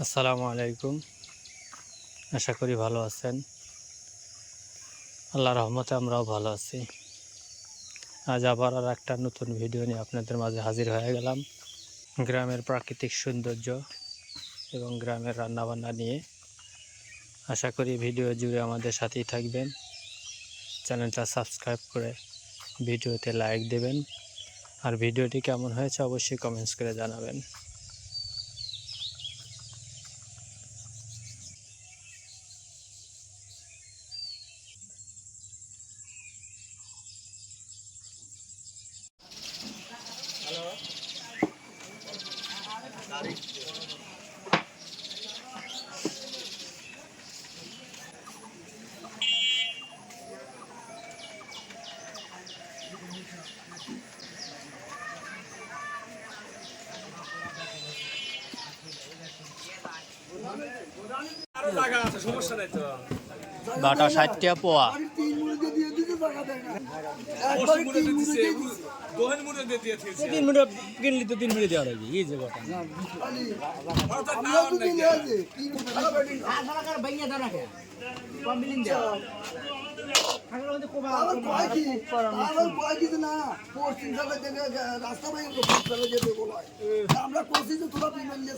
আসসালামু আলাইকুম। আশা করি ভালো আছেন। আল্লাহর রহমতে আমরাও ভালো আছি। আজ আবার আর একটা নতুন ভিডিও নিয়ে আপনাদের মাঝে হাজির হয়ে গেলাম। গ্রামের প্রাকৃতিক সৌন্দর্য এবং গ্রামের রান্নাবান্না নিয়ে। আশা করি ভিডিও জুড়ে আমাদের সাথেই থাকবেন। চ্যানেলটা সাবস্ক্রাইব করে ভিডিওতে লাইক দেবেন। আর ভিডিওটি কেমন হয়েছে অবশ্যই কমেন্টস করে জানাবেন। বাটা ৬০ টাকা পোয়া। কিনলি তো 3 মিনিট দেওয়া লাগবে এই যে কথা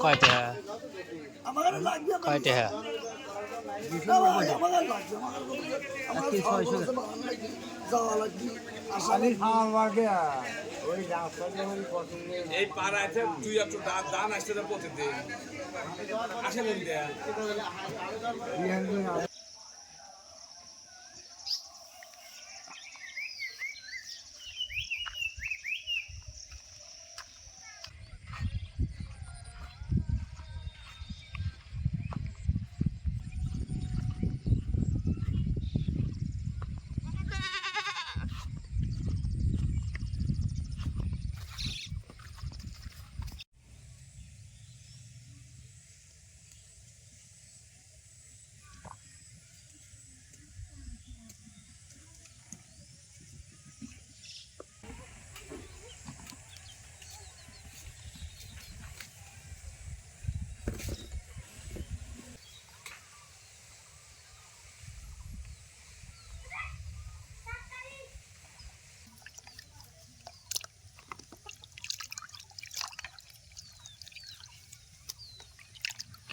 কয় টাকা? কয় টাকা? এই পাড়ায় তুই একটু দান আসতে প্রতিদিন আসেন দেয়া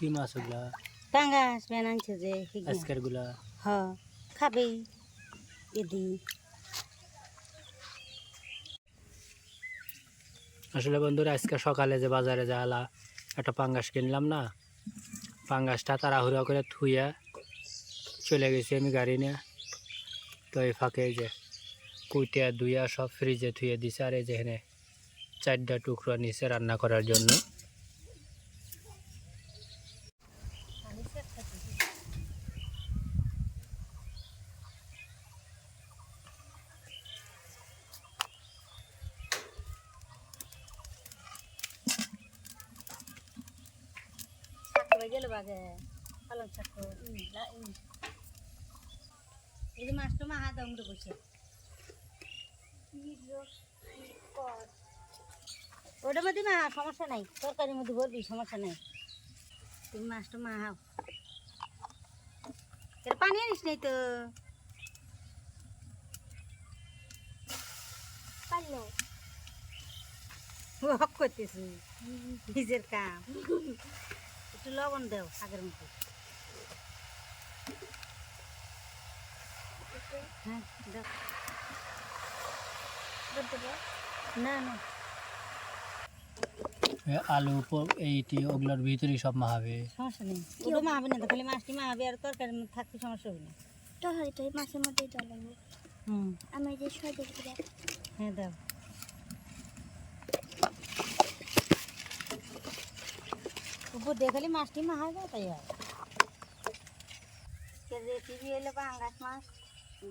কি মাছ ওগুলা? পাঙ্গাস মেন আনছে যে আজকের গুলা হ খাবে এদি আসলে বন্ধুরা আজকে সকালে যে বাজারে যাওয়ালা একটা পাঙ্গাস কিনলাম না, পাঙ্গাসটা তাড়াহুড়া করে থুইয়া চলে গেছি আমি গাড়ি নিয়ে। তো এই ফাঁকে এই যে কুইটিয়া ধুইয়া সব ফ্রিজে থুয়ে দিছে। আর এই যেখানে 4টা টুকরো নিচে রান্না করার জন্য। গেল বাগে পালং শাক এই যে মাছটা মা হাত উমরে বসে ওটার মধ্যে মা সমস্যা নাই, তরকারির মধ্যে ভরবি সমস্যা নাই। তুমি মাছটা মা হাও পানি আনিস নাই তো হক করতেছি নিজের কাম। একটু লবণ দেও আগের মতো। হ্যাঁ দাও না না আলু এইটি ওগুলোর ভিতরেই সব মাহাবে। সমস্যা নেই, ওটা মাহাবে না তো, খালি মাছটি মাহাবে আর তরকারির মধ্যে থাকতে সমস্যা হবে না। তরকারিটাই মাছের মধ্যেই ডালাবো। আমি যে সদের দিলাম। হ্যাঁ দাও। উপর দিয়ে খালি মাছটি মাহাবে তাই হয়। রেসিপি হলো পাঙ্গাস মাছ,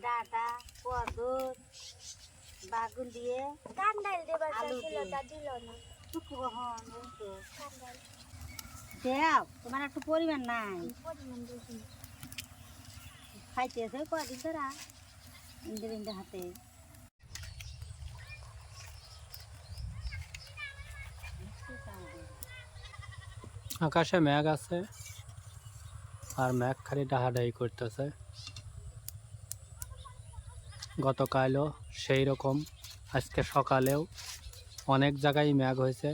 ডাটা, পটল, বাগুন দিয়ে কান্ডাল দেবার আলু ছিল দিয়ে। তা দিল না। কান্ডাল দেও তোমার একটু পরিমাণ নাই, পরিমাণ বেশি। খাইতেছে কদিন তোরা ইন্দ্র হাতে। আকাশে মেঘ আছে আর মেঘ খালি ডাহাডাহি করতেছে। গতকালও সেই রকম, আজকে সকালেও অনেক জায়গায় মেঘ হয়েছে।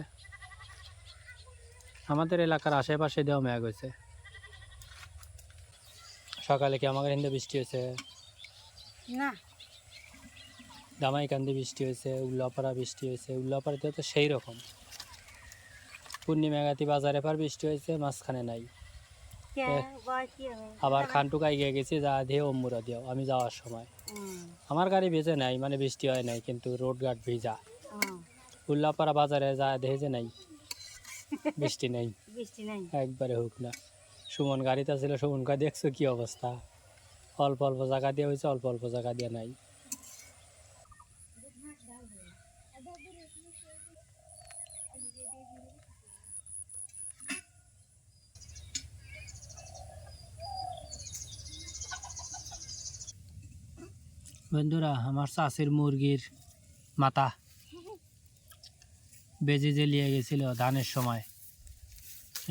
আমাদের এলাকার আশেপাশে দিয়েও মেঘ হয়েছে। সকালে কি আমাদের হিন্দে বৃষ্টি হয়েছে? না, জামাইকান্দি বৃষ্টি হয়েছে, উল্লাপাড়া বৃষ্টি হয়েছে। উল্লাপাড়াতে তো সেই রকম। পূর্ণিমাগাতি বাজারে পার বৃষ্টি হয়েছে, মাঝখানে নাই। কে বয় কি হবে? আবার খানটুকাই গিয়ে গেছি, যা দিয়ে অম্মুরা দিও আমি যাওয়ার সময়। হুম, আমার গাড়ি ভেজে নাই, মানে বৃষ্টি হয় নাই, কিন্তু রোড ঘাট ভিজা। হুম, উল্লাপাড়া বাজারে যা দেখে যে নাই, বৃষ্টি নেই, বৃষ্টি নাই। একবারে হোক না। সুমন গাড়িতে ছিল, সুমনকে দেখছো কি অবস্থা? অল্প অল্প জায়গা দিয়ে হয়েছে, অল্প অল্প জায়গা দিয়ে নাই। বন্ধুরা, আমার চাষির মুরগির মাথা বেজি যে নিয়ে গেছিল ধানের সময়,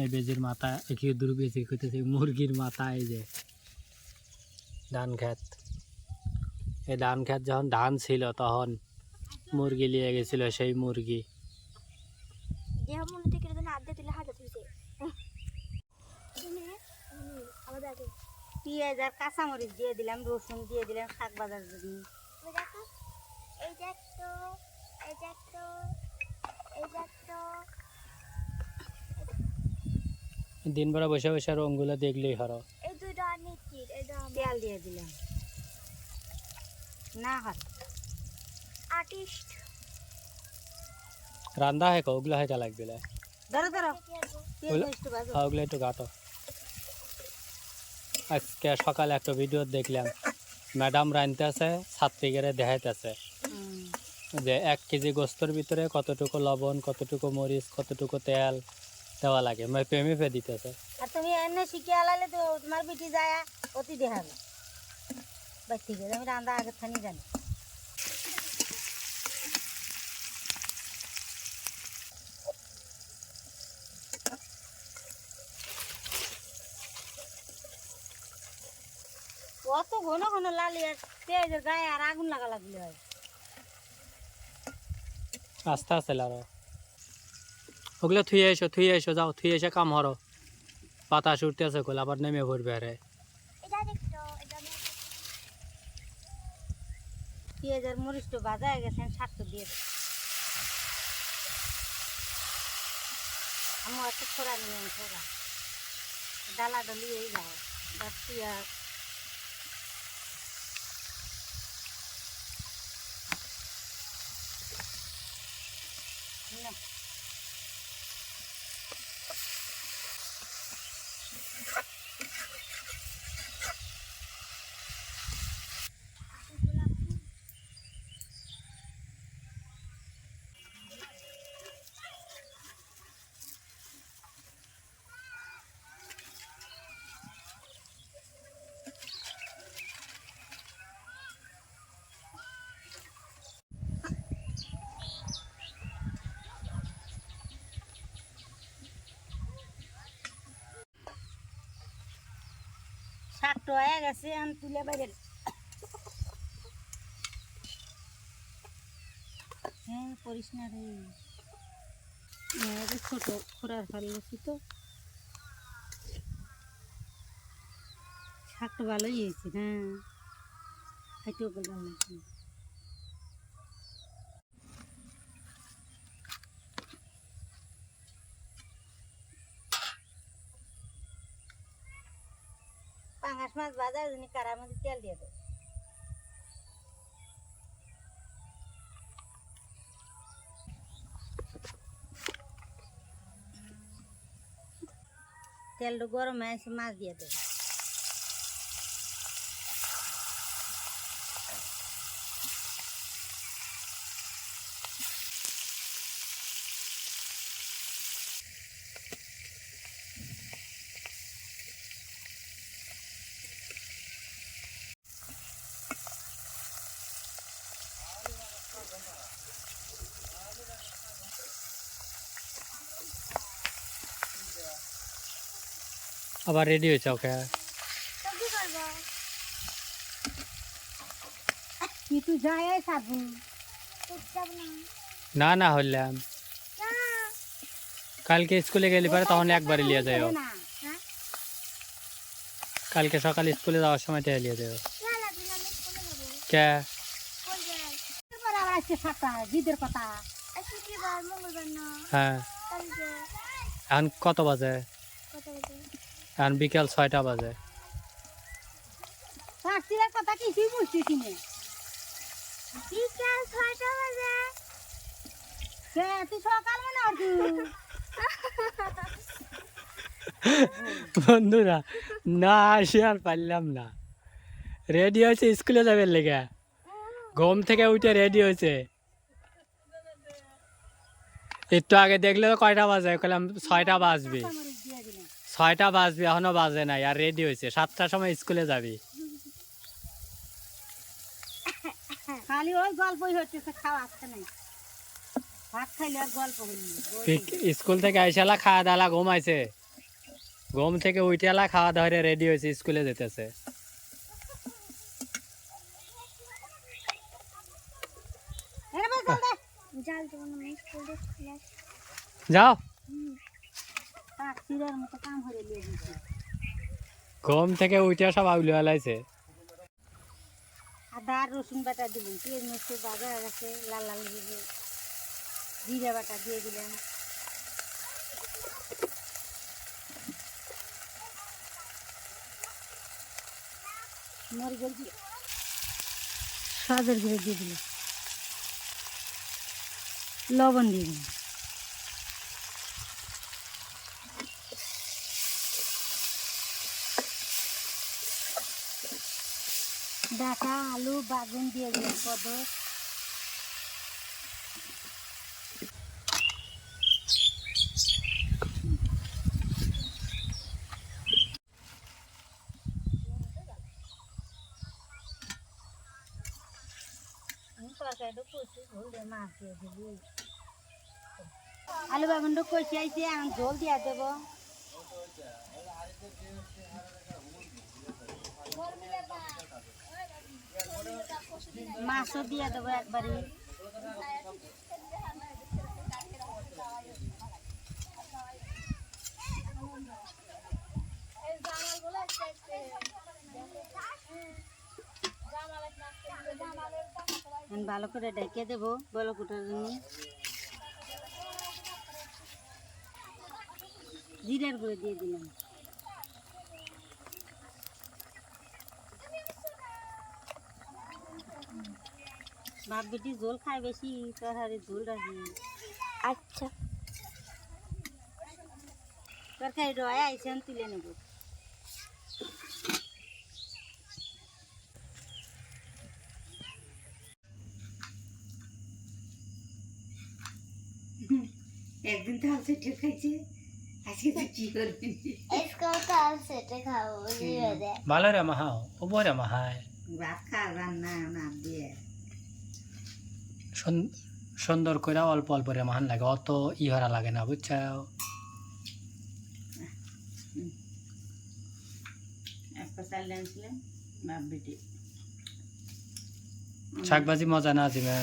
এই বেজির মাথা একটু দূর বেজি করতেছে। মুরগির মাথা, এই যে ধান খেত, এই ধান খেত যখন ধান ছিল তখন মুরগি নিয়ে গেছিল। সেই মুরগি পেঁয়াজ আর কাঁচামরিচ দিয়ে দিলাম, রসুন দিয়ে দিলাম, শাক বাজার জন্য। দিন ভরা বসে বসে রঙগুলো দেখলেই হরো। তেল দিয়ে দিলাম। না হয় আর্টিস্ট রান্না হয় ওগুলো হয়টা লাগবে। ধরো ধরো, পেঁয়াজ ওগুলো একটু ভাজো। ওগুলো একটু ঘাটো। আজকে সকালে একটা ভিডিও দেখলাম, ম্যাডাম রাঁধতেছে, ছাত্রীদের দেখাইতেছে হুম, যে 1 কেজি গোস্তর ভিতরে কতটুকু লবণ, কতটুকু মরিচ, কতটুকু তেল দেওয়া লাগে, মেপে দিতেছে। আর তুমি এনে শিখে আলালে তো তোমার বিটি যায় অতি দেখাবে। বাই ঠিক আছে, আমি রান্না আগের থানি জানি। অত ঘন ঘন লালি আর পেঁয়াজের গায়ে আর আগুন লাগা লাগলে হয়। আস্তে আস্তে লারো। ওগুলো থুয়ে এসো, যাও থুয়ে এসে কাম হরো। বাতাস উঠতেছে, খোলা আবার নেমে পড়বে। আরে পেঁয়াজ আর মরিচ তো ভাজা হয়ে গেছে, শাকটা দিয়ে দেবো। আমার একটা ছোড়া নিয়ে ছোড়া ডালা ডলি এই যায় বাস পেঁয়াজ না। শাকটা হয়ে গেছে, আমি তুলে বাইরে। হ্যাঁ, করিস না রে, ছোট খোরার ফেলেছি তো। শাকটা ভালোই হয়েছে, হ্যাঁ, খাইতেও ভালো লাগছে। পাঙাশ মাছ বাজার জন্য কারার মধ্যে তেল দিয়ে দেবো। তেলটা গরম হয়ে এসে মাছ দিয়ে দেবো। আবার রেডি হয়েছে ওকে? তো কি করবো? কিন্তু যায় সাবু চুপচাপ না। না না হইলাম না। কালকে স্কুলে গেলে পারে তখন একবারে লিয়ে যাও। না হ্যাঁ? কালকে সকালে স্কুলে যাওয়ার সময় টেয়া লিয়ে যাও। খেলা দিন আমি স্কুলে যাবো। কে? কই যাই? এরপর আবার আসছে সাতটা জিদের কথা আজকে কি বার? মঙ্গলবার না? হ্যাঁ কালকে এখন কত বাজে? কত বাজে? এখন বিকাল 6টা বাজে। শাস্তির কথা কিছুই বুঝতেছি না বিকাল 6টা বাজে। সে তুই সকাল মনে আর বন্ধুরা না আসি আর পারলাম না, রেডি হয়েছে স্কুলে যাবে লেগে, ঘুম থেকে উঠে রেডি হয়েছে। একটু আগে দেখলে তো কয়টা বাজে, বললাম 6টা বাজবে, 6টা বাজবে এখনো বাজে নাই, আর রেডি হয়েছে 7টার সময় স্কুলে যাবি। খালি ওই গল্পই হচ্ছে খাওয়া আসছে নাই ভাত খাইলে আর গল্প হইনি স্কুল থেকে আইসালা খাওয়া দাওয়া ঘুমাইছে, ঘুম থেকে উঠেলা খাওয়া দাওয়া রেডি হয়েছে স্কুলে যেতেছে। জাল দেবো না স্কুল দেখতে। যাও শাস্তির মতো কাম হয়ে লিয়ে দিচ্ছে ঘুম থেকে উঠে সব আউলি আলাইছে। আদা আর রসুন বাটা দিলেন, পেঁয়াজ মরিচ বাজা হয়ে গেছে, লাল লাল দিলে জিরা বাটা দিয়ে দিলেন, মরিচের গুঁড়ো সাজের গুঁড়ো দিয়ে দিলেন, লবণ দিয়ে দিলেন, ডাটা আলু বাগুন দিয়ে দিলেন কত আলু বাগুনটা কষি আইছে, এখন ঝোল দিয়া দেব, মাছও দিয়ে দেবো একবারে, ভালো করে ঢেকে দেবো বলো কুটার জন্য, জিরার গুঁড়ো দিয়ে দিলাম, বাপ বেটি ঝোল খায় বেশি, তরকারি ঝোল রাখি। আচ্ছা তরকারি রয়ে আইসে তুলে নেব, একদিন তো আছে ঠিক খাইছে, আজকে তো কি করবি इसको तो आप सेटे खाओ ये दे। ভালো রে মাহাও ও বরে মাহায় ভাত খা রান্না না দিয়ে সুন্দর করে অল্প অল্প রে মাহান লাগে, অত ইহারা লাগে না বুঝছাও। একটা চাল আনছিলাম বাপ বেটি শাকভাজি মজা না জিমে,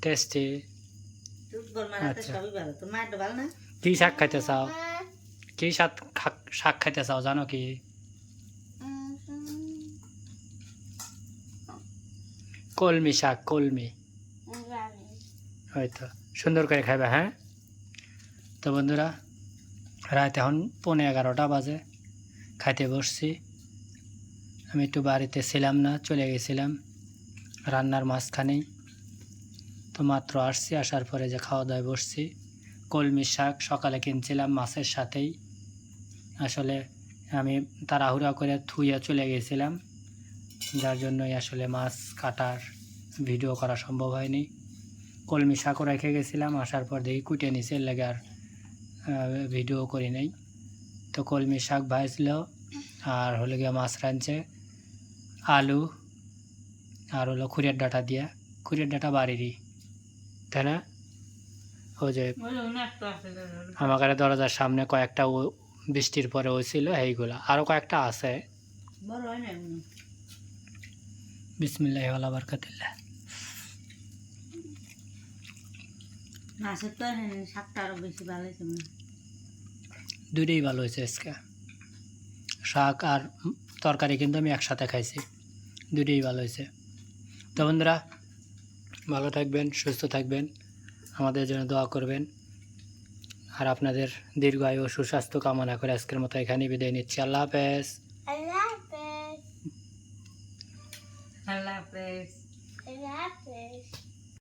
টেস্টি। আচ্ছা। সবই ভালো, তো মাটা ভালো না, কি শাক খাইতে চাও? কি শাক খাইতে চাও জানো কি? কলমি শাক, কলমি। হয়তো সুন্দর করে খাইবে। হ্যাঁ তো বন্ধুরা রাত এখন 11:15 বাজে, খাইতে বসছি। আমি একটু বাড়িতে ছিলাম না, চলে গেছিলাম রান্নার মাঝখানেই, তো মাত্র আসছি, আসার পরে যে খাওয়া দাওয়ায় বসছি। কলমি শাক সকালে কিনছিলাম মাছের সাথেই, আসলে আমি তাড়াহুড়া করে ধুয়ে চলে গেছিলাম, যার জন্যই আসলে মাছ কাটার ভিডিও করা সম্ভব হয়নি। কলমি শাকও রেখে গেছিলাম, আসার পর দেখি কুটে নিচে লেগে আর ভিডিও করি নাই। তো কলমি শাক ভাজছিল, আর হলো গিয়ে মাছ রাঁধছে, আলু আর হলো খুঁড়ের ডাঁটা দিয়া, খুঁড়ের ডাঁটা বাড়িরই তাই না? ও যে আমার দরজার সামনে কয়েকটা বৃষ্টির পরে হয়েছিল এইগুলা, আরও কয়েকটা আছে। বড় হয় না এমনি। বিসমিল্লাহি ওয়ালা বারাকাতুল্লাহ। মাছের তো শাকটা আরো বেশি ভালো হয়েছে মনে হয়। দুইটাই ভালো হয়েছে আজকে, শাক আর তরকারি কিন্তু আমি একসাথে খাইছি, দুইটাই ভালো হয়েছে। তো বন্ধুরা, ভালো থাকবেন, সুস্থ থাকবেন, আমাদের জন্য দোয়া করবেন, আর আপনাদের দীর্ঘায়ু ও সুস্বাস্থ্য কামনা করে আজকের মতো এখানেই বিদায় নিচ্ছি। আল্লাহ হাফেজ। আল্লাহ হাফেজ। আল্লাহ হাফেজ। আল্লাহ হাফেজ।